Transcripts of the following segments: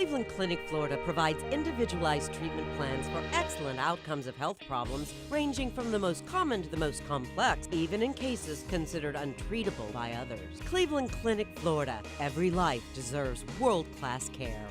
Cleveland Clinic, Florida provides individualized treatment plans for excellent outcomes of health problems ranging from the most common to the most complex, even in cases considered untreatable by others. Cleveland Clinic, Florida. Every life deserves world-class care.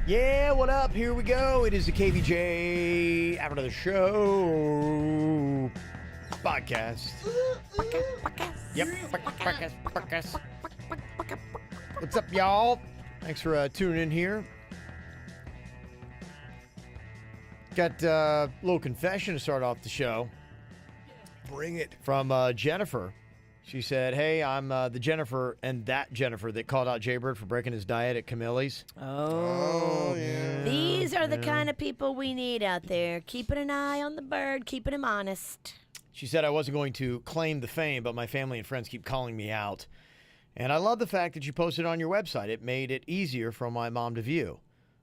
Yeah, what up? Here we go. It is the KVJ After the Show podcast. Yep, podcast. What's up, y'all? Thanks for tuning in here. Got a little confession to start off the show. Bring it. From Jennifer. She said, hey, I'm the Jennifer and that Jennifer that called out Jaybird for breaking his diet at Camille's. Oh, yeah. These are the kind of people we need out there. Keeping an eye on the bird, keeping him honest. She said I wasn't going to claim the fame, but my family and friends keep calling me out. And I love the fact that you posted on your website. It made it easier for my mom to view.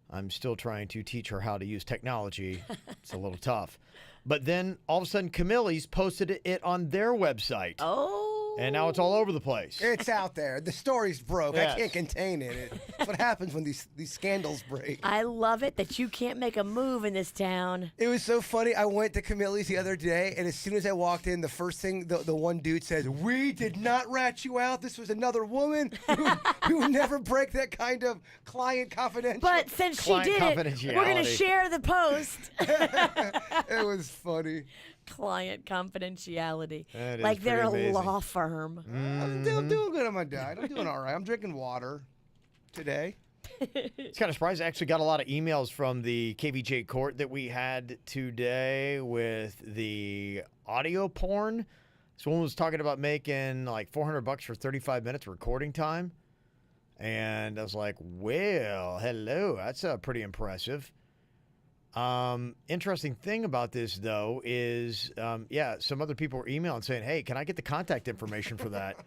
I'm still trying to teach her how to use technology. It's a little tough. But then all of a sudden, Camille's posted it on their website. Oh. And now it's all over the place. It's out there. The story's broke. Yes. I can't contain it. That's what happens when these scandals break. I love it that you can't make a move in this town. It was so funny. I went to Camille's the other day, and as soon as I walked in, the first thing the one dude says, "We did not rat you out. This was another woman who would never break that kind of client confidential." But since she Client did it, we're going to confidentiality. share the post. It was funny. Client confidentiality. That is like they're pretty a amazing. law firm. I'm doing good on my diet. I'm doing all right. I'm drinking water today. It's kind of surprising. I actually got a lot of emails from the KVJ court that we had today with the audio porn. Someone was talking about making like $400 for 35 minutes of recording time. And I was like, well, hello. That's pretty impressive. Interesting thing about this, though, is, some other people were emailing saying, hey, can I get the contact information for that?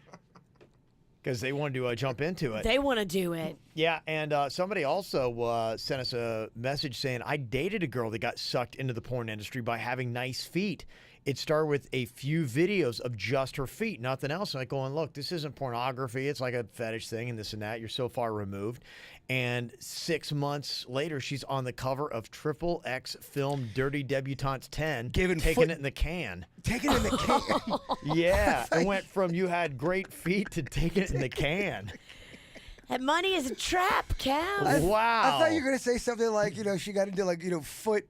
Because they wanted to jump into it. They want to do it. Yeah, and somebody also sent us a message saying, I dated a girl that got sucked into the porn industry by having nice feet. It started with a few videos of just her feet, nothing else. And like going, look, this isn't pornography. It's like a fetish thing and this and that. You're so far removed. And 6 months later, she's on the cover of Triple X film Dirty Debutantes 10, taking it in the can. Taking it in the can. Yeah, it went from you had great feet to taking it in the can. That money is a trap, Cal. Wow. I thought you were going to say something like, she got into foot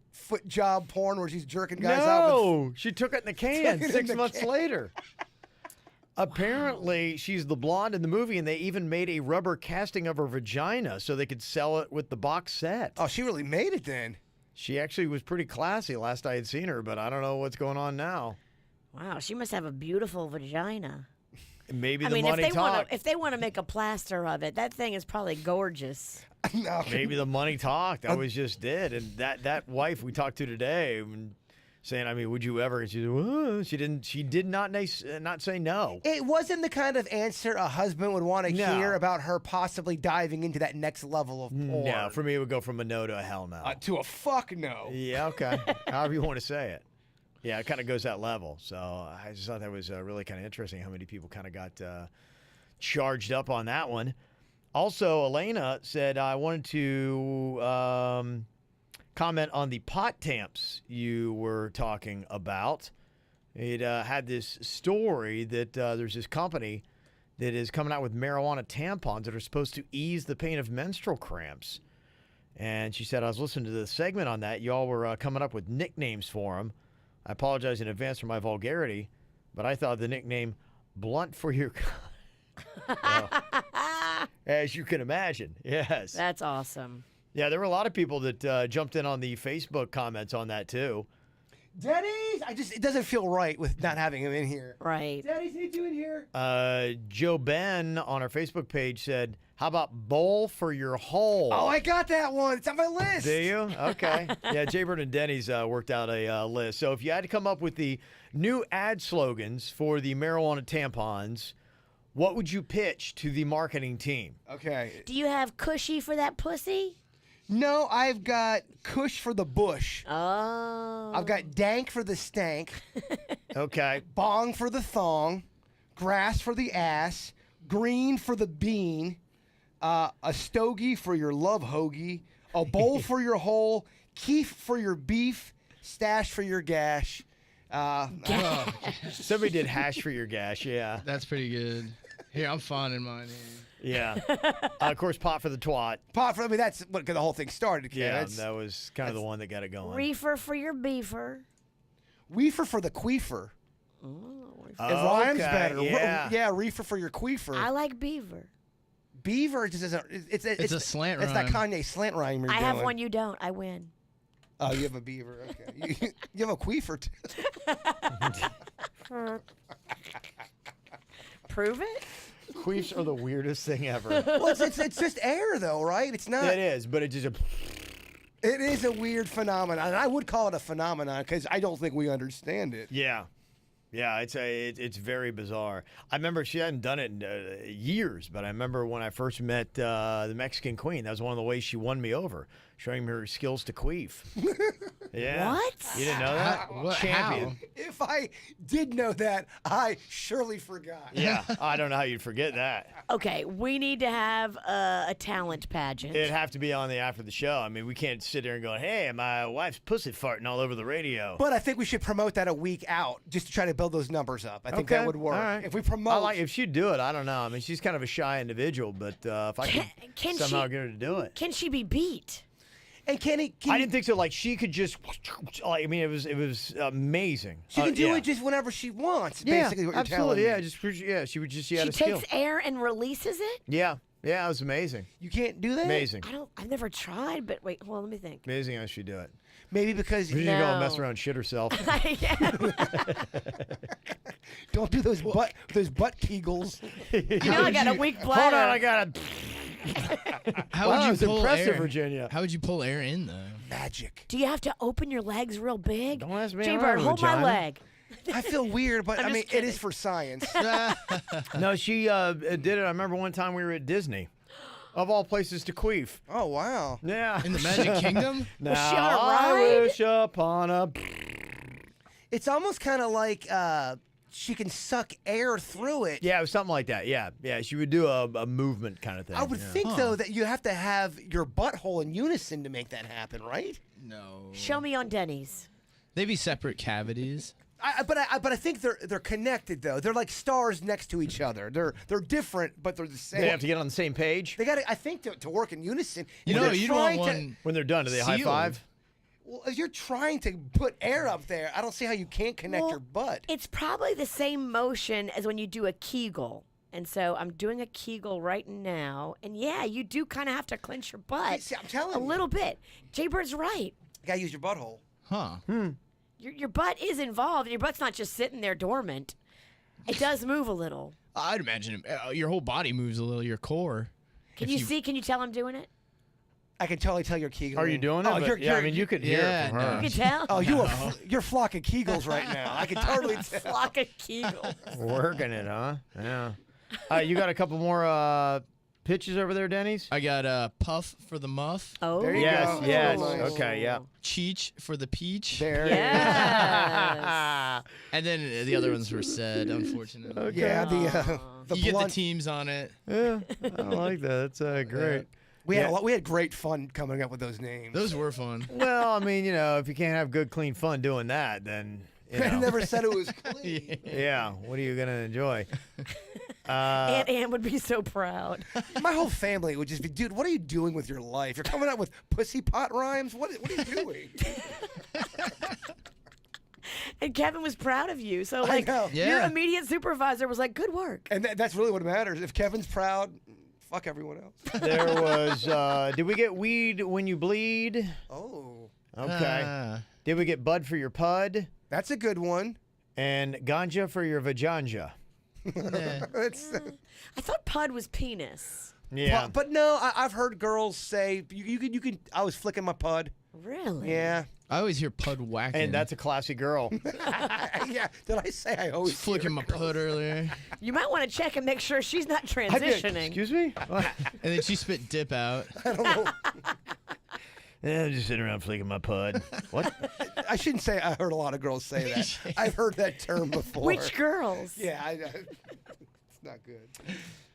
job porn where she's jerking guys off. No, she took it in the can Took it in 6 the months can. later. Apparently, she's the blonde in the movie, and they even made a rubber casting of her vagina so they could sell it with the box set. Oh, she really made it then. She actually was pretty classy last I had seen her, but I don't know what's going on now. Wow, she must have a beautiful vagina. Maybe I the mean, money talked. if they want to make a plaster of it, that thing is probably gorgeous. No. Maybe the money talked. I always just did. And that wife we talked to today, saying, I mean, would you ever? And she said, well, she did not say no. It wasn't the kind of answer a husband would want to hear about her possibly diving into that next level of porn. No, for me, it would go from a no to a hell no. To a fuck no. Yeah, okay. However you want to say it. Yeah, it kind of goes that level. So I just thought that was really kind of interesting how many people kind of got charged up on that one. Also, Elena said, I wanted to comment on the pot tamps you were talking about. It had this story that there's this company that is coming out with marijuana tampons that are supposed to ease the pain of menstrual cramps. And she said, I was listening to the segment on that. Y'all were coming up with nicknames for them. I apologize in advance for my vulgarity, but I thought the nickname Blunt for Your... as you can imagine, yes. That's awesome. Yeah, there were a lot of people that jumped in on the Facebook comments on that, too. Denny's? It doesn't feel right with not having him in here. Right. Denny's, need you in here. Joe Ben on our Facebook page said, how about bowl for your hole? Oh, I got that one. It's on my list. Do you? Okay. Yeah, Jaybird and Denny's worked out a list. So if you had to come up with the new ad slogans for the marijuana tampons, what would you pitch to the marketing team? Okay. Do you have cushy for that pussy? No, I've got Kush for the bush. Oh. I've got Dank for the stank. Okay. Bong for the thong. Grass for the ass. Green for the bean. A stogie for your love hoagie. A bowl for your hole. Keef for your beef. Stash for your gash. Somebody did hash for your gash, yeah. That's pretty good. Here, I'm finding mine here. Yeah. Of course, pot for the twat. I mean, that's what the whole thing started. Kid. Yeah, that was kind of the one that got it going. Reefer for your beefer. Weefer for the queefer. It Oh, rhymes okay, better. yeah. Reefer for your queefer. I like beaver. Beaver just isn't. It's a slant It's that rhyme. Kanye slant rhyme you're I doing. have one, you don't. I win. Oh, you have a beaver. Okay. You have a queefer too. Prove it. Queefs are the weirdest thing ever. Well, it's just air though, right? It's not. It is, but it just. It is a weird phenomenon. And I would call it a phenomenon because I don't think we understand it. Yeah. Yeah, it's very bizarre. I remember she hadn't done it in years, but I remember when I first met the Mexican Queen. That was one of the ways she won me over, showing me her skills to queef. Yeah. What? You didn't know that? What? Champion. How? If I did know that, I surely forgot. Yeah, I don't know how you'd forget that. Okay, we need to have a talent pageant. It'd have to be on the after the show. I mean, we can't sit there and go, hey, my wife's pussy farting all over the radio. But I think we should promote that a week out just to try to build those numbers up. I think that would work. All right. If we promote. if she'd do it, I don't know. I mean, she's kind of a shy individual, but if I Can could somehow she- get her to do it. Can she be beat? And I didn't think so. Like she could just, I mean, it was amazing. She can do yeah. it just whenever she wants. Yeah, Basically, what you're absolutely. telling Yeah, me. she would just. She had a takes skill. air and releases it? Yeah, it was amazing. You can't do that. Amazing, I've never tried, but wait, hold on, let me think. amazing how she do it. Maybe because She should go and No. mess around and shit herself. don't do those butt kegels. You know I got a weak bladder. Hold on, I got to. How Wow, would you it's pull impressive, air? Virginia. How would you pull air in though? Magic. Do you have to open your legs real big? Don't ask me. I Jaybird, don't have a hold my vagina. leg. I feel weird, but I'm I mean, just it is kidding. for science. No, she did it. I remember one time we were at Disney, of all places to queef. Oh wow. Yeah. In the Magic Kingdom? Now she on a I ride? wish upon a. It's almost kind of like she can suck air through it. Yeah, it was something like that. Yeah. She would do a movement kind of thing. I would yeah. think though that you have to have your butthole in unison to make that happen, right? No. Show me on Denny's. They be separate cavities. But I think they're connected though. They're like stars next to each other. They're different, but they're the same. They have to get on the same page. They got to, I think, to work in unison. You When know, they're you don't want trying to- one. When they're done, do they high Sealed. five? Well, if you're trying to put air up there, I don't see how you can't connect Well, your butt. It's probably the same motion as when you do a Kegel. And so I'm doing a Kegel right now. And yeah, you do kind of have to clench your butt See, I'm telling a you. little bit. Jaybird's right. You gotta use your butthole. Huh. Your butt is involved, and your butt's not just sitting there dormant. It does move a little. I'd imagine your whole body moves a little, your core. Can If you you- see? Can you tell I'm doing it? I can totally tell you're Kegel. Are you doing it? Oh, But, I mean, you could hear Yeah, it from no. her. You can tell. Oh, you're flocking Kegels right now. I can totally tell. Flock of Kegels. Working it, huh? Yeah. You got a couple more pitches over there, Denny's? I got Puff for the muff, Oh. There you Yes, go. yes. Oh, nice. Okay, yeah. Cheech for the peach, There. Yes. and then the other ones were said, unfortunately. Yeah, the You get the blunt. teams on it. Yeah, I like that. That's great. We had Yeah. we had great fun coming up with those names. Those were fun. Well, I mean, if you can't have good, clean fun doing that, then, I never said it was clean. yeah, what are you going to enjoy? Aunt Ann would be so proud. My whole family would just be, dude, what are you doing with your life? You're coming out with pussy pot rhymes? What are you doing? And Kevin was proud of you. So, I like, know. your Yeah. immediate supervisor was like, good work. And that's really what matters. If Kevin's proud, fuck everyone else. There was, did we get weed when you bleed? Oh, Okay. Did we get bud for your pud? that's a good one. And ganja for your vajanja? That's, I thought pud was penis. Yeah. but no, I've heard girls say, you can, I was flicking my pud. Really? Yeah. I always hear pud whacking. And that's a classy girl. Yeah. Did I say I always Just flicking my pud earlier, You might want to check and make sure she's not transitioning. Excuse me? and then she spit dip out. I don't know. Yeah, I'm just sitting around flicking my pud. What? I shouldn't say I heard a lot of girls say that. I've heard that term before. Which girls? Yeah, it's not good.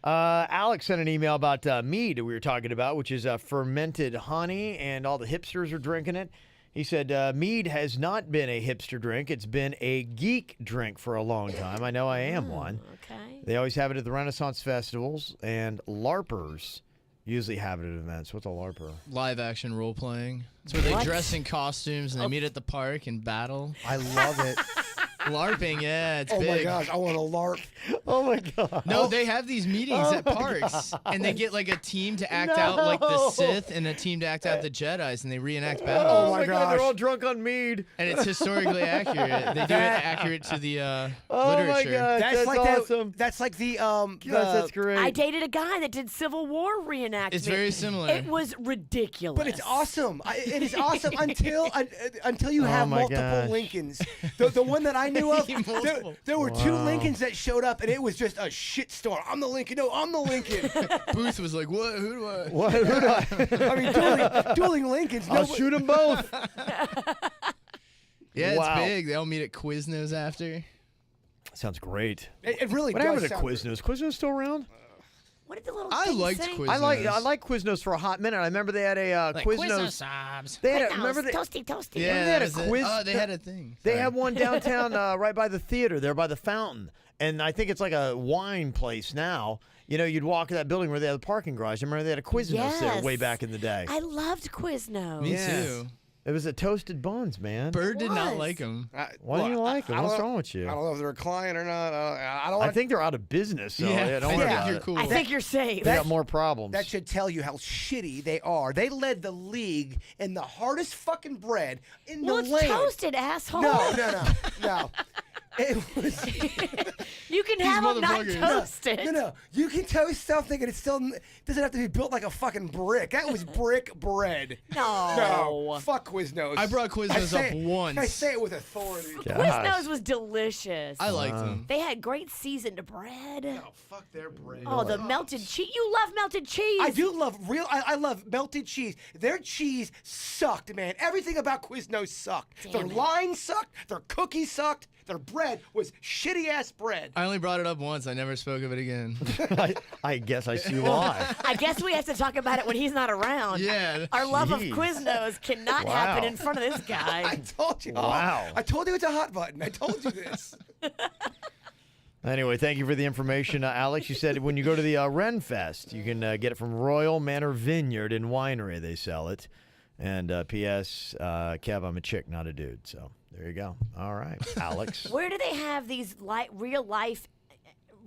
Alex sent an email about mead that we were talking about, which is fermented honey, and all the hipsters are drinking it. He said, mead has not been a hipster drink. It's been a geek drink for a long time. I know I am one. Okay. They always have it at the Renaissance festivals, and LARPers usually have it at events. What's a LARPer? Live action role playing. It's where they dress in costumes and they meet at the park and battle. I love it. LARPing, yeah, it's Oh big. my gosh, I want to LARP. Oh my God. No, they have these meetings at parks, and they get like a team to act out like the Sith and a team to act out the Jedis, and they reenact battles. Oh my my God, they're gosh. all drunk on mead. And it's historically accurate. They do it accurate to the Oh my literature. God, that's like awesome. That's like the Yes, that's great. I dated a guy that did Civil War reenactment. It's very similar. It was ridiculous. But it's awesome. It is awesome until you have my multiple gosh. Lincolns. The one that I knew of, Multiple. there were 2 Wow. Lincolns that showed up, and it was just a shitstorm. I'm the Lincoln. No, I'm the Lincoln. Booth was like, "What? Who do I?" What? Who do I? I mean, dueling Lincolns. I'll shoot them both. Yeah, Wow. it's big. They all meet at Quiznos after. Sounds great. It really What does happened to sound Quiznos? Quiznos still around? What did the little I thing liked say? Quiznos. I like Quiznos for a hot minute. I remember they had a Quiznos. Sobs. They had a, Quiznos, remember they, toasty, toasty. Yeah, they had a that was it. quiz- Oh, they had a thing. they Sorry. have one downtown right by the theater there by the fountain. And I think it's like a wine place now. You know, you'd walk in that building where they had the parking garage. I remember they had a Quiznos there way Yes. back in the day. I loved Quiznos. Me Yes. too. It was a toasted buns, man. Bird did not was. like him. Why do you like them? I don't What's know- wrong with you? I don't know if they're a client or not. I don't. I want think they're out of business, so yeah, don't I worry think about you're it. cool. I think you're safe. They got more problems. that should tell you how shitty they are. They led the league in the hardest fucking bread in well, the it's land. toasted, asshole. No. It was. You can have them not motherfuckers. toasted. No. You can toast something and it still doesn't have to be built like a fucking brick. That was brick bread. No. Fuck Quiznos. I brought Quiznos up once. I say it with authority. Quiznos was delicious. I liked them. They had great seasoned bread. Oh, fuck their bread. Oh, the melted cheese. You love melted cheese. I do love I love melted cheese. Their cheese sucked, man. Everything about Quiznos sucked. Their line sucked. Their cookies sucked. Their bread was shitty ass bread. I only brought it up once. I never spoke of it again. I guess I see why. I guess we have to talk about it when he's not around. Yeah. Our love of Jeez. Quiznos cannot Wow. happen in front of this I guy. told you. Wow. I told you it's a hot button. I told you this. Anyway, thank you for the information, Alex. You said when you go to the Ren Fest, you can get it from Royal Manor Vineyard and Winery. They sell it. And P.S. Kev, I'm a chick, not a dude. So there you go. All right, Alex. Where do they have these real life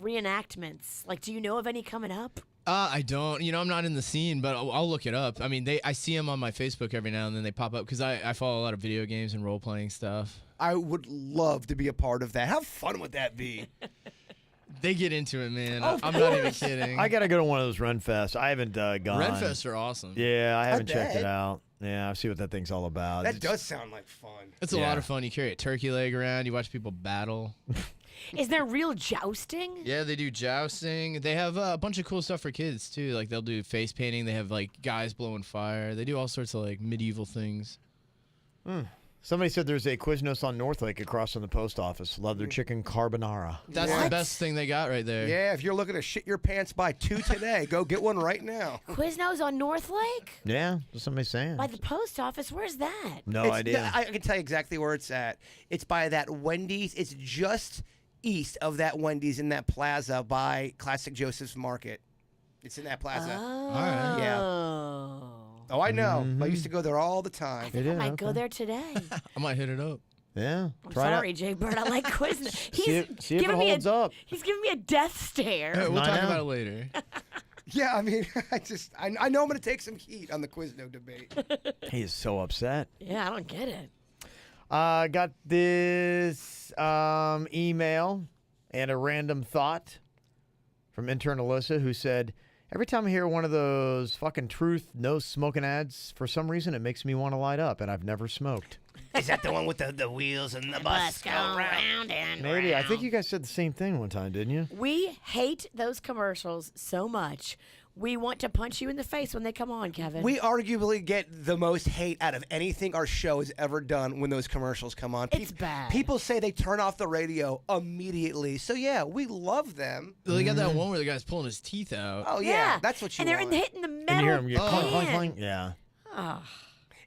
reenactments? Like, do you know of any coming up? I don't. You know, I'm not in the scene, but I'll look it up. I mean, I see them on my Facebook every now and then. They pop up because I follow a lot of video games and role-playing stuff. I would love to be a part of that. How fun would that be? They get into it, man. Of I'm not even kidding. I got to go to one of those Ren Fests. I haven't gone. Renfests are awesome. Yeah, I haven't checked bet. it out. Yeah, I'll see what that thing's all about. That It's- does sound like fun. It's a Yeah. lot of fun. You carry a turkey leg around. You watch people battle. Is there real jousting? Yeah, they do jousting. They have a bunch of cool stuff for kids, too. Like, they'll do face painting. They have, like, guys blowing fire. They do all sorts of, like, medieval things. Somebody said there's a Quiznos on North Lake across from the post office. Love their chicken carbonara. That's the best thing they got right there. Yeah, if you're looking to shit your pants by 2 today, go get one right now. Quiznos on North Lake? Yeah, that's somebody saying. By the post office? Where's that? No It's- idea. I can tell you exactly where it's at. It's by that Wendy's. It's just east of that Wendy's in that plaza by Classic Joseph's Market. It's in that plaza. Oh. Yeah. Oh, I know. I used to go there all the time. It I is, might go okay. there today. I might hit it up. Yeah, I'm try sorry, it Jay Bird. I like Quiznos. See if it holds up. He's giving me a death stare. We'll I talk know. about it later. Yeah, I mean, I know I'm going to take some heat on the Quizno debate. He is so upset. Yeah, I don't get it. Got this email and a random thought from intern Alyssa, who said, every time I hear one of those fucking truth no smoking ads, for some reason it makes me want to light up, and I've never smoked. Is that the one with the wheels and the bus Go round and Maybe. I round. think you guys said the same thing one time, didn't you? We hate those commercials so much. We want to punch you in the face when they come on, Kevin. We arguably get the most hate out of anything our show has ever done when those commercials come on. It's bad. People say they turn off the radio immediately. So, yeah, we love them. They got that one where the guy's pulling his teeth out. Oh, yeah, that's what you and they're want. hitting the metal And you hear them get clunk, clunk, pan. clunk. Yeah. Ah.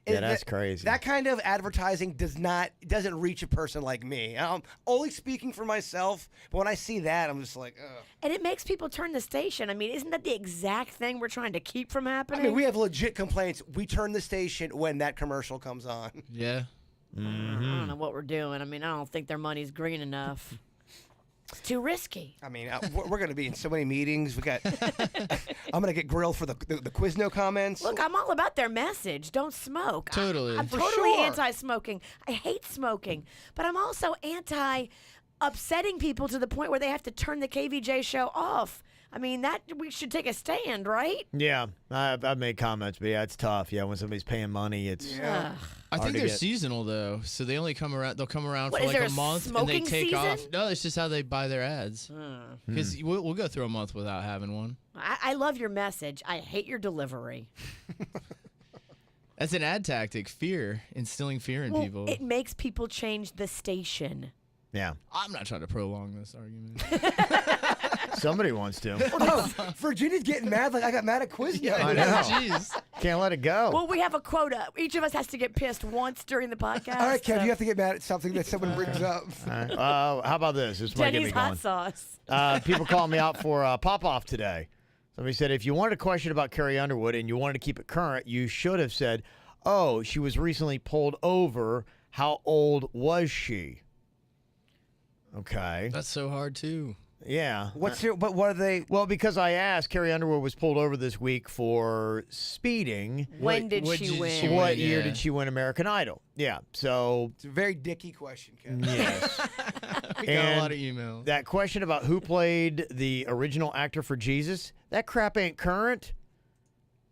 Yeah, that's crazy. That kind of advertising doesn't reach a person like me. I'm only speaking for myself, but when I see that, I'm just like, ugh. And it makes people turn the station. I mean, isn't that the exact thing we're trying to keep from I happening? mean, we have legit complaints. We turn the station when that commercial comes on. Yeah. I don't know what we're doing. I mean, I don't think their money's green enough. It's too risky. I mean, we're going to be in so many meetings. I'm going to get grilled for the Quizno comments. Look, I'm all about their message. Don't smoke. Totally. I'm For totally sure. anti-smoking. I hate smoking, but I'm also anti-upsetting people to the point where they have to turn the KVJ show off. I mean, that we should take a stand, right? Yeah, I've made comments, but yeah, it's tough. Yeah, when somebody's paying money, it's Yeah. Ugh. I Hard think to they're get. seasonal though, so they only come around. They'll come around What, for is like there a a month and they smoking take off. season? No, it's just how they buy their ads. Because we'll go through a month without having one. I love your message. I hate your delivery. That's an ad tactic. Fear, instilling fear in Well, people. it makes people change the station. yeah. I'm not trying to prolong this argument. Somebody wants to. Oh, Virginia's getting mad like I got mad at Quizno. I know. Jeez. Can't let it go. Well, we have a quota. Each of us has to get pissed once during the podcast. All right, Kev, so- you have to get mad at something that someone brings up. All right. How about this? This might get me Jenny's going. hot sauce. People calling me out for pop-off today. Somebody said, if you wanted a question about Carrie Underwood and you wanted to keep it current, you should have said, oh, she was recently pulled over. How old was she? Okay. That's so hard too. Yeah. What are they? Well, because I asked, Carrie Underwood was pulled over this week for speeding. When did what she did win? she What win? year Yeah. did she win American Idol? Yeah. So, It's a very dicky question, Kev. yes. We got a And lot of emails. That question about who played the original actor for Jesus, that crap ain't current.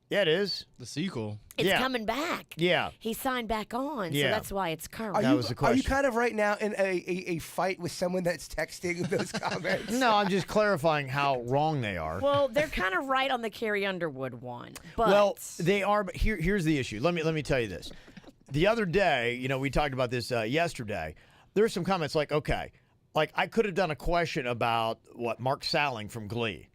Yeah, it is. The sequel. It's Yeah. coming back. Yeah. He signed back on, so Yeah. that's why it's current. That was the Are you question. kind of right now in a fight with someone that's texting those comments? No, I'm just clarifying how wrong they are. Well, they're kind of right on the Carrie Underwood one, but Well, they are, but here's the issue. Let me tell you this. The other day, we talked about this yesterday. There's some comments like, okay, like I could have done a question about Mark Salling from Glee,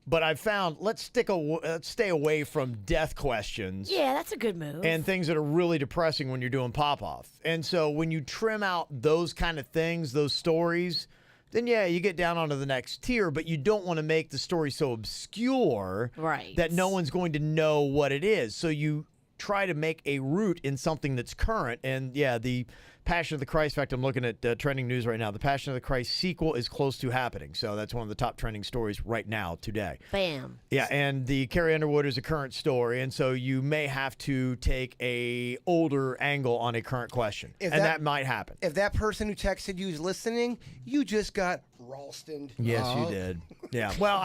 but I found let's stay away from death questions. yeah, that's a good move. And things that are really depressing when you're doing pop-off. And so when you trim out those kind of things, those stories, then yeah, you get down onto the next tier, but you don't want to make the story so obscure Right. that no one's going to know what it is. So you try to make a root in something that's current. And yeah, the Passion of the Christ, in fact, I'm looking at trending news right now. The Passion of the Christ sequel is close to happening. So that's one of the top trending stories right now today. Bam. Yeah, and the Carrie Underwood is a current story, and so you may have to take a older angle on a current question, If and that- that might happen. If that person who texted you is listening, you just got Ralstoned. Yes, you did. Yeah. Well,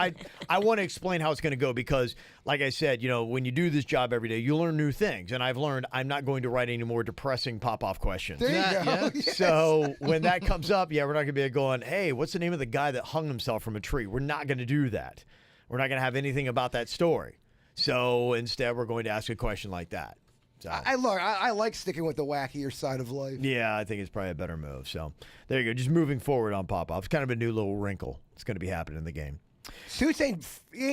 I want to explain how it's going to go because, like I said, when you do this job every day, you learn new things, and I've learned I'm not going to write any more depressing pop-off questions. There you go. Yeah. Yes. So when that comes up, yeah, we're not going to be going, hey, what's the name of the guy that hung himself from a tree? We're not going to do that. We're not going to have anything about that story. So instead, we're going to ask a question like that. So, I like sticking with the wackier side of life. yeah, I think it's probably a better move. So there you go. Just moving forward on pop-off. It's kind of a new little wrinkle. It's going to be happening in the game. Suits ain't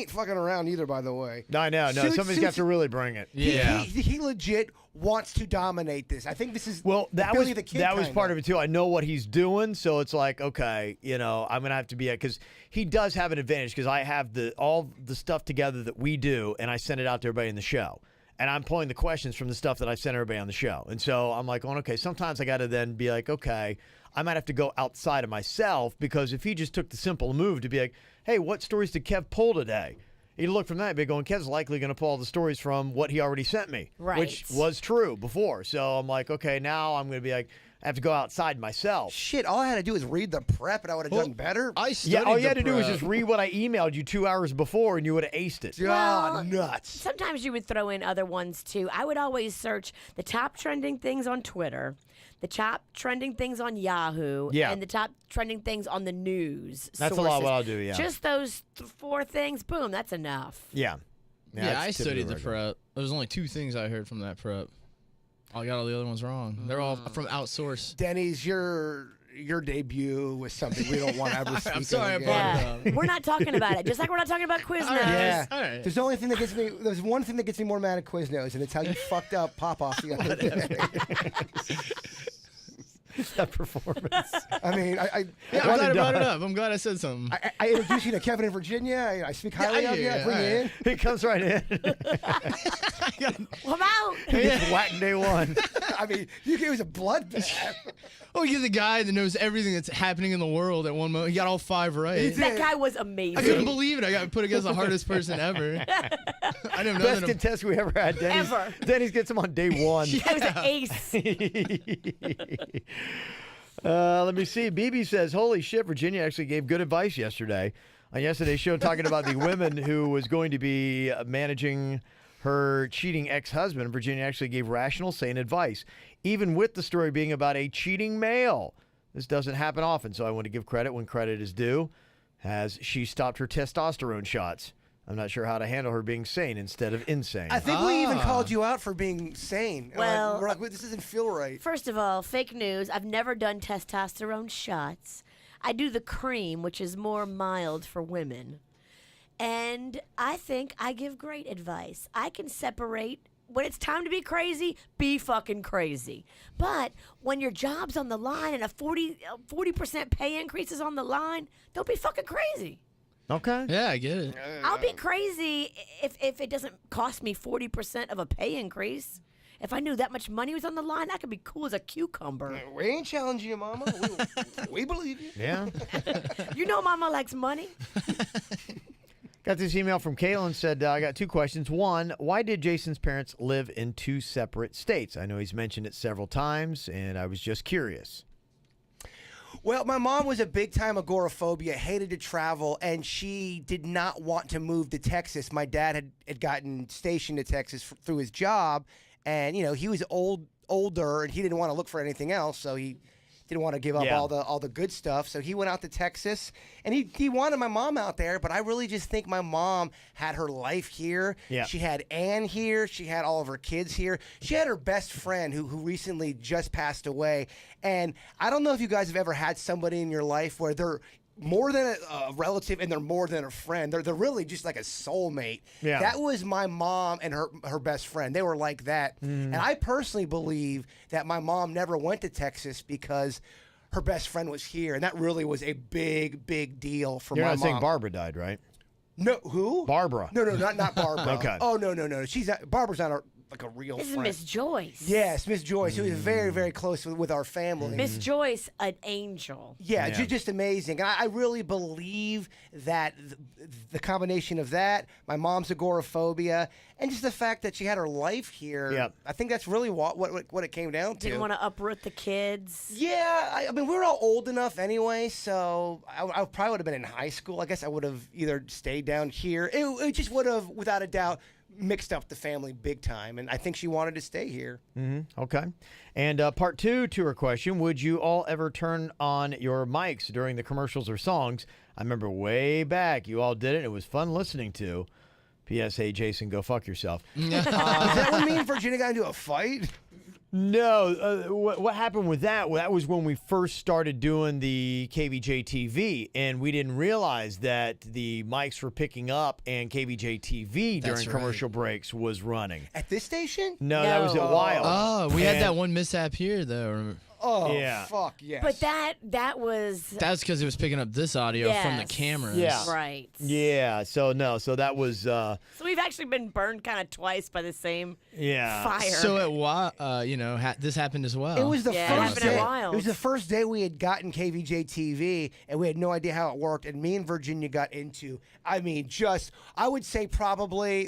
fucking around either, by the way. No, I know. No, Suits- somebody's got Suits- to really bring it. Yeah. He legit wants to dominate this. I think this is Well, that Billy was the Kid that was kinda. part of it too. I know what he's doing, so it's like, okay, I'm gonna have to be because he does have an advantage because I have all the stuff together that we do, and I send it out to everybody in the show, and I'm pulling the questions from the stuff that I sent everybody on the show, and so I'm like, okay, sometimes I got to then be like, okay, I might have to go outside of myself because if he just took the simple move to be like, hey, what stories did Kev pull today? He'd look from that and be going, Kev's likely going to pull all the stories from what he already sent me, Right. which was true before. So I'm like, okay, now I'm going to be like, I have to go outside myself. shit. All I had to do is read the prep, and I would have done better. I Yeah, studied all you the had to do was prep. just read what I emailed you 2 hours before, and you would have aced it. Ah, nuts. Sometimes you would throw in other ones too. I would always search the top trending things on Twitter, the top trending things on Yahoo, Yeah. and the top trending things on the news. That's a lot of sources. what I'll do, yeah. Just those 4 things, boom, that's enough. Yeah. Yeah, that's I typically studied the what I do. prep. There's only 2 things I heard from that prep. I got all the other ones wrong. They're all from outsource. Denny's, you're your debut was something we don't want to ever speak I'm sorry of I again. brought it up. We're not talking about it. Just like we're not talking about Quiznos. Yeah. All right. There's one thing that gets me more mad at Quiznos, and it's how you fucked up Pop-Off the other day. That performance. I mean, Yeah, I'm glad I brought it up. I'm glad I said something. I introduced you to Kevin in Virginia. I speak highly I of hear you. I you. bring you in. Alright. He comes right in. Come out. He gets whacked day one. I mean, it was a bloodbath. Oh, you're the guy that knows everything that's happening in the world at one moment. He got all 5 right. That guy was I couldn't amazing. believe it. I got put against the hardest person ever. I didn't know Best that. contest we ever had. Denny's, Ever. Denny's gets him on day one. He was an ace. Let me see. BB says, holy shit, Virginia actually gave good advice yesterday. On yesterday's show, talking about the women who was going to be managing her cheating ex-husband. Virginia actually gave rational, sane advice, even with the story being about a cheating male. This doesn't happen often, so I want to give credit when credit is due, as she stopped her testosterone shots. I'm not sure how to handle her being sane instead of insane. I think we even called you out for being sane. Well- we're like, this doesn't feel right. First of all, fake news. I've never done testosterone shots. I do the cream, which is more mild for women. And I think I give great advice. I can separate when it's time to be crazy, be fucking crazy. But when your job's on the line and a 40% pay increase is on the line, don't be fucking crazy. Okay. Yeah, I get it. I'll be crazy if it doesn't cost me 40% of a pay increase. If I knew that much money was on the line, I could be cool as a cucumber. We ain't challenging you, Mama. We believe you. Yeah. You know Mama likes money. Got this email from Kaylin, said, I got 2 questions. One, why did Jason's parents live in 2 separate states? I know he's mentioned it several times, and I was just curious. Well, my mom was a big-time agoraphobia, hated to travel, and she did not want to move to Texas. My dad had gotten stationed to Texas through his job, and, you know, he was older, and he didn't want to look for anything else, so he didn't want to give up all the good stuff. So he went out to Texas, and he wanted my mom out there, but I really just think my mom had her life here. Yeah. She had Ann here. She had all of her kids here. She had her best friend who recently just passed away. And I don't know if you guys have ever had somebody in your life where they're more than a relative and they're more than a friend. They're really just like a soulmate. Yeah. That was my mom and her best friend. They were like that. And I personally believe that my mom never went to Texas because her best friend was here. And that really was a big, big deal for You're my not mom. saying Barbara died, right? No, who? Barbara. No, not Barbara. Okay. Oh, no. She's not, Barbara's not like a real This is friend. Miss Joyce. Yes, Miss Joyce, who is very, very close with our family. Miss Joyce, an angel. Yeah, Yeah. just amazing. And I really believe that the combination of that, my mom's agoraphobia, and just the fact that she had her life here, Yep. I think that's really what it came down to. Didn't want to uproot the kids. Yeah, I mean, we were all old enough anyway, so I probably would have been in high school. I guess I would have either stayed down here. It just would have, without a doubt, mixed up the family big time, and I think she wanted to stay here. Okay. And part 2 to her question, would you all ever turn on your mics during the commercials or songs? I remember way back you all did it. It was fun listening to. P.S. Hey, Jason, go fuck yourself. Does that what mean Virginia got into a fight? No, what happened with that? Well, that was when we first started doing the KVJ TV, and we didn't realize that the mics were picking up and KVJ TV That's during right. commercial breaks was running. At this station? No, that was at No. Wild. Oh, we had And- that one mishap here, though. Oh, Yeah. fuck yes. But that was That's because it was picking up this audio from the Yes. cameras. Yeah. right. Yeah, so that was, So we've actually been burned kind of twice by the same yeah. fire. So this happened as well. It was the Yeah, it first happened at day. Wild. It was the first day we had gotten KVJ TV, and we had no idea how it worked. And me and Virginia got into, I mean, I would say probably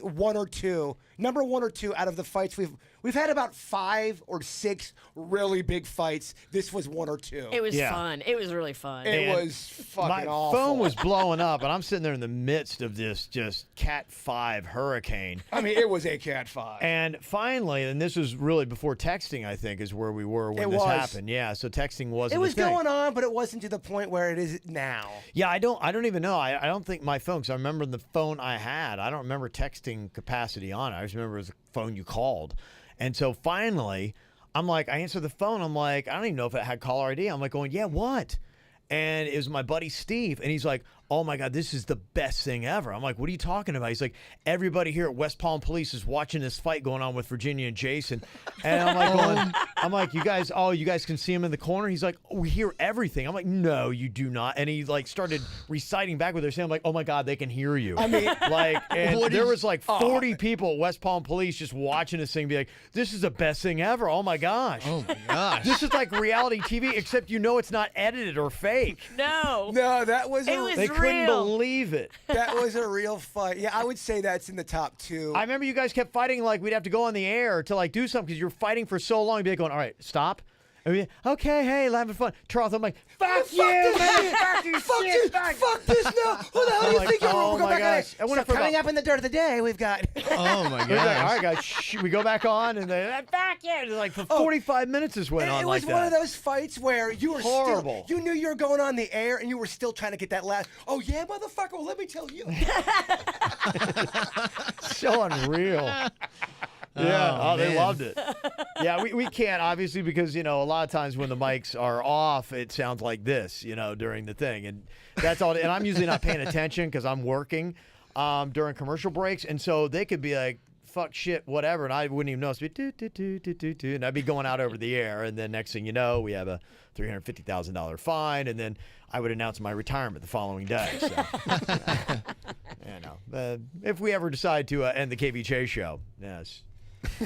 number 1 or 2 out of the fights we've had about 5 or 6 really big fights. This was 1 or 2. it was Yeah. fun. It was really fun. It And was fucking My awful. phone was blowing up, and I'm sitting there in the midst of this just Cat 5 hurricane. I mean, it was a Cat 5. And finally, and this was really before texting, I think, is where we were when It this was. happened. Yeah, so texting wasn't It was a thing. going on, but it wasn't to the point where it is now. Yeah, I don't even know. I don't think my phone, because I remember the phone I had, I don't remember texting capacity on it. I just remember it was the phone you called. And so finally, I'm like, I answer the phone. I'm like, I don't even know if it had caller ID. I'm like going, yeah, what? And it was my buddy Steve, and he's like, oh my God, this is the best thing ever. I'm like, what are you talking about? He's like, everybody here at West Palm Police is watching this fight going on with Virginia and Jason. And I'm like, you guys can see him in the corner. He's like, oh, we hear everything. I'm like, no, you do not. And he like started reciting back what they're saying. I'm like, oh my God, they can hear you. I mean, like, and there was like 40 people at West Palm Police just watching this thing, be like, this is the best thing ever. Oh my gosh. Oh my gosh. This is like reality TV, except it's not edited or fake. No. No, that was It was They couldn't real. believe it. that was a real fight. Yeah, I would say that's in the top 2. I remember you guys kept fighting like we'd have to go on the air to like do something because you're fighting for so long. You'd be like going, all right, stop. I mean, okay, hey, having fun. Charles, I'm like, fuck you, man. Fuck you, Fuck shit, you! fuck. Fuck this now! Who the hell do I'm you like, think you are? oh We'll go my back on gosh. it. I went So up for coming about- up in the dirt of the day, we've got. Oh my We're like, all gosh. right, guys, we go back on, and then fuck yeah. Like for 45 minutes, this went on It like was that. one of those fights where you were Horrible. still, you knew you were going on the air, and you were still trying to get that last. Oh yeah, motherfucker! Well, let me tell you. So unreal. Yeah, Oh, they man. loved it. Yeah, we can't, obviously, because, a lot of times when the mics are off, it sounds like this, during the thing. And that's all. And I'm usually not paying attention because I'm working during commercial breaks. And so they could be like, fuck, shit, whatever. And I wouldn't even notice. It'd be do. And I'd be going out over the air. And then next thing you know, we have a $350,000 fine. And then I would announce my retirement the following day. So, if we ever decide to end the KVJ show, yes.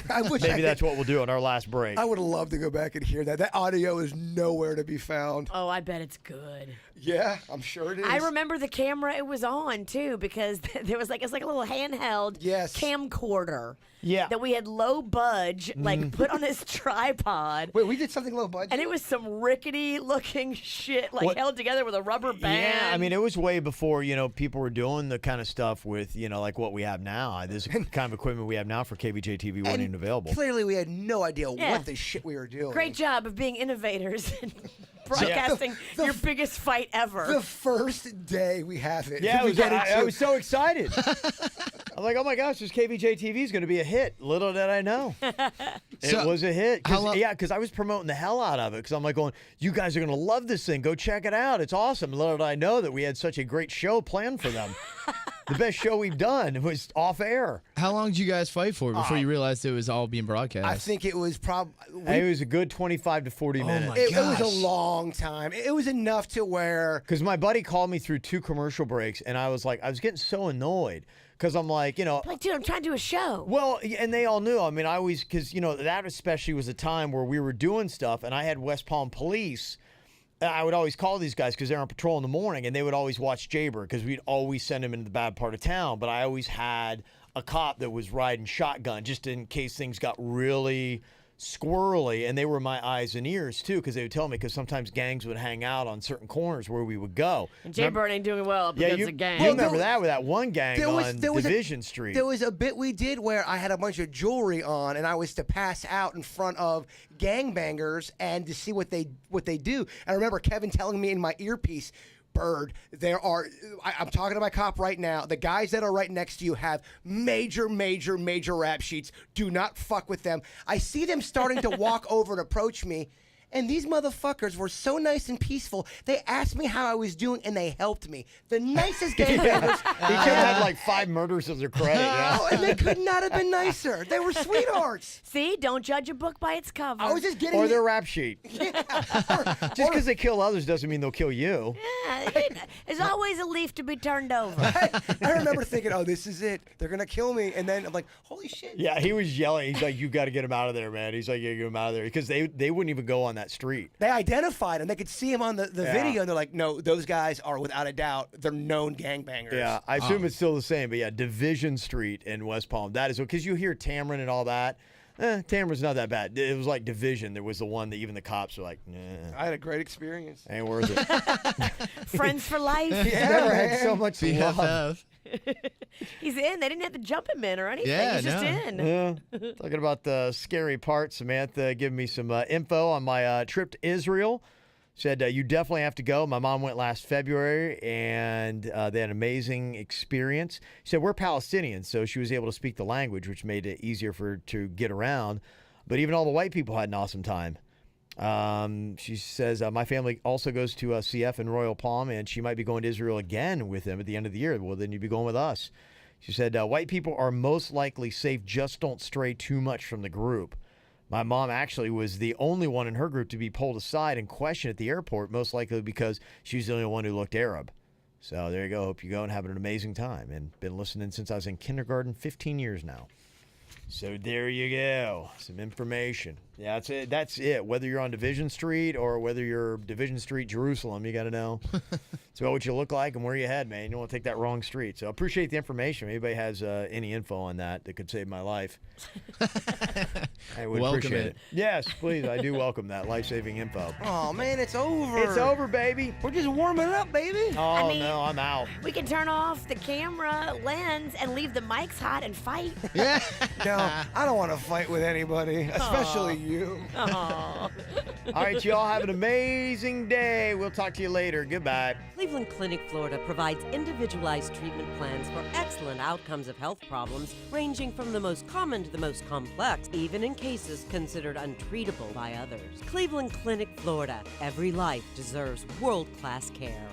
I wish Maybe that's what we'll do on our last break. I would love to go back and hear that. That audio is nowhere to be found. Oh, I bet it's good. Yeah, I'm sure it is. I remember the camera it was on too because there was it's like a little handheld camcorder. Yeah. That we had low budge put on this tripod. Wait, we did something low budget. And it was some rickety looking shit held together with a rubber band. Yeah, I mean, it was way before, people were doing the kind of stuff with, like what we have now. This kind of equipment we have now for KVJ TV wasn't even available. Clearly, we had no idea what the shit we were doing. Great job of being innovators and broadcasting your biggest fight ever. The first day we have it. Yeah, we get I was so excited. I'm like, oh my gosh, this KVJ TV is going to be a hit. Little did I know. It was a hit. Because I was promoting the hell out of it. Because I'm like going, you guys are going to love this thing. Go check it out. It's awesome. Little did I know that we had such a great show planned for them. The best show we've done was off air. How long did you guys fight for before you realized it was all being broadcast? I think it was probably. It was a good 25 to 40 minutes. my It was gosh. a long time. It was enough to where. Because my buddy called me through 2 commercial breaks, and I was getting so annoyed. Because I'm like, dude, I'm trying to do a show. Well, and they all knew. I mean, I always, because, that especially was a time where we were doing stuff, and I had West Palm Police. I would always call these guys because they're on patrol in the morning, and they would always watch Jaber because we'd always send him into the bad part of town. But I always had a cop that was riding shotgun just in case things got really squirrely, and they were my eyes and ears too because they would tell me because sometimes gangs would hang out on certain corners where we would go. And Jay Bird ain't doing well up against a gang. You remember that with that one gang on there was Division Street. There was a bit we did where I had a bunch of jewelry on, and I was to pass out in front of gangbangers and to see what they do. And I remember Kevin telling me in my earpiece, Bird, I'm talking to my cop right now. The guys that are right next to you have major rap sheets. Do not fuck with them. I see them starting to walk over and approach me. And these motherfuckers were so nice and peaceful. They asked me how I was doing, and they helped me. The nicest gangbangers. He could have had like 5 murders of their credit. Yeah. Oh, and they could not have been nicer. They were sweethearts. See, don't judge a book by its cover. I was just getting. Or their rap sheet. Just because they kill others doesn't mean they'll kill you. Yeah, there's always a leaf to be turned over. I remember thinking, oh, this is it. They're going to kill me. And then I'm like, holy shit. Yeah, he was yelling. He's like, you got to get him out of there, man. He's like, yeah, get him out of there. Because they wouldn't even go on that street. They identified him. They could see him on the video. And they're like, no, those guys are without a doubt, they're known gangbangers. Yeah, I assume it's still the same. But yeah, Division Street in West Palm. That is because you hear Tamron and all that. Tamron's not that bad. It was like Division. There was the one that even the cops were like, nah, I had a great experience. ain't worth it. Friends for life. Never had so much love. BFF. He's in. They didn't have to jump him in or anything. Yeah, He's just no. in. Yeah. Talking about the scary part, Samantha giving me some info on my trip to Israel. Said, you definitely have to go. My mom went last February, and they had an amazing experience. She said, we're Palestinians, so she was able to speak the language, which made it easier for her to get around. But even all the white people had an awesome time. She says, my family also goes to CF in Royal Palm, and she might be going to Israel again with them at the end of the year. Well, then you'd be going with us. She said, white people are most likely safe, just don't stray too much from the group. My mom actually was the only one in her group to be pulled aside and questioned at the airport, most likely because she was the only one who looked Arab. So there you go. Hope you go and have an amazing time. And been listening since I was in kindergarten, 15 years now. So there you go. Some information. Yeah, that's it. That's it. Whether you're on Division Street or whether you're Division Street, Jerusalem, you got to know. It's about what you look like and where you head, man. You don't want to take that wrong street. So I appreciate the information. If anybody has any info on that could save my life, I would Welcome appreciate it. it. Yes, please. I do welcome that life-saving info. Oh man, it's over. It's over, baby. We're just warming up, baby. Oh, mean- no, I'm out. We can turn off the camera lens and leave the mics hot and fight. Yeah. No, I don't want to fight with anybody, especially you. All right, y'all have an amazing day. We'll talk to you later. Goodbye. Cleveland Clinic, Florida provides individualized treatment plans for excellent outcomes of health problems, ranging from the most common to the most complex, even in cases considered untreatable by others. Cleveland Clinic, Florida. Every life deserves world-class care.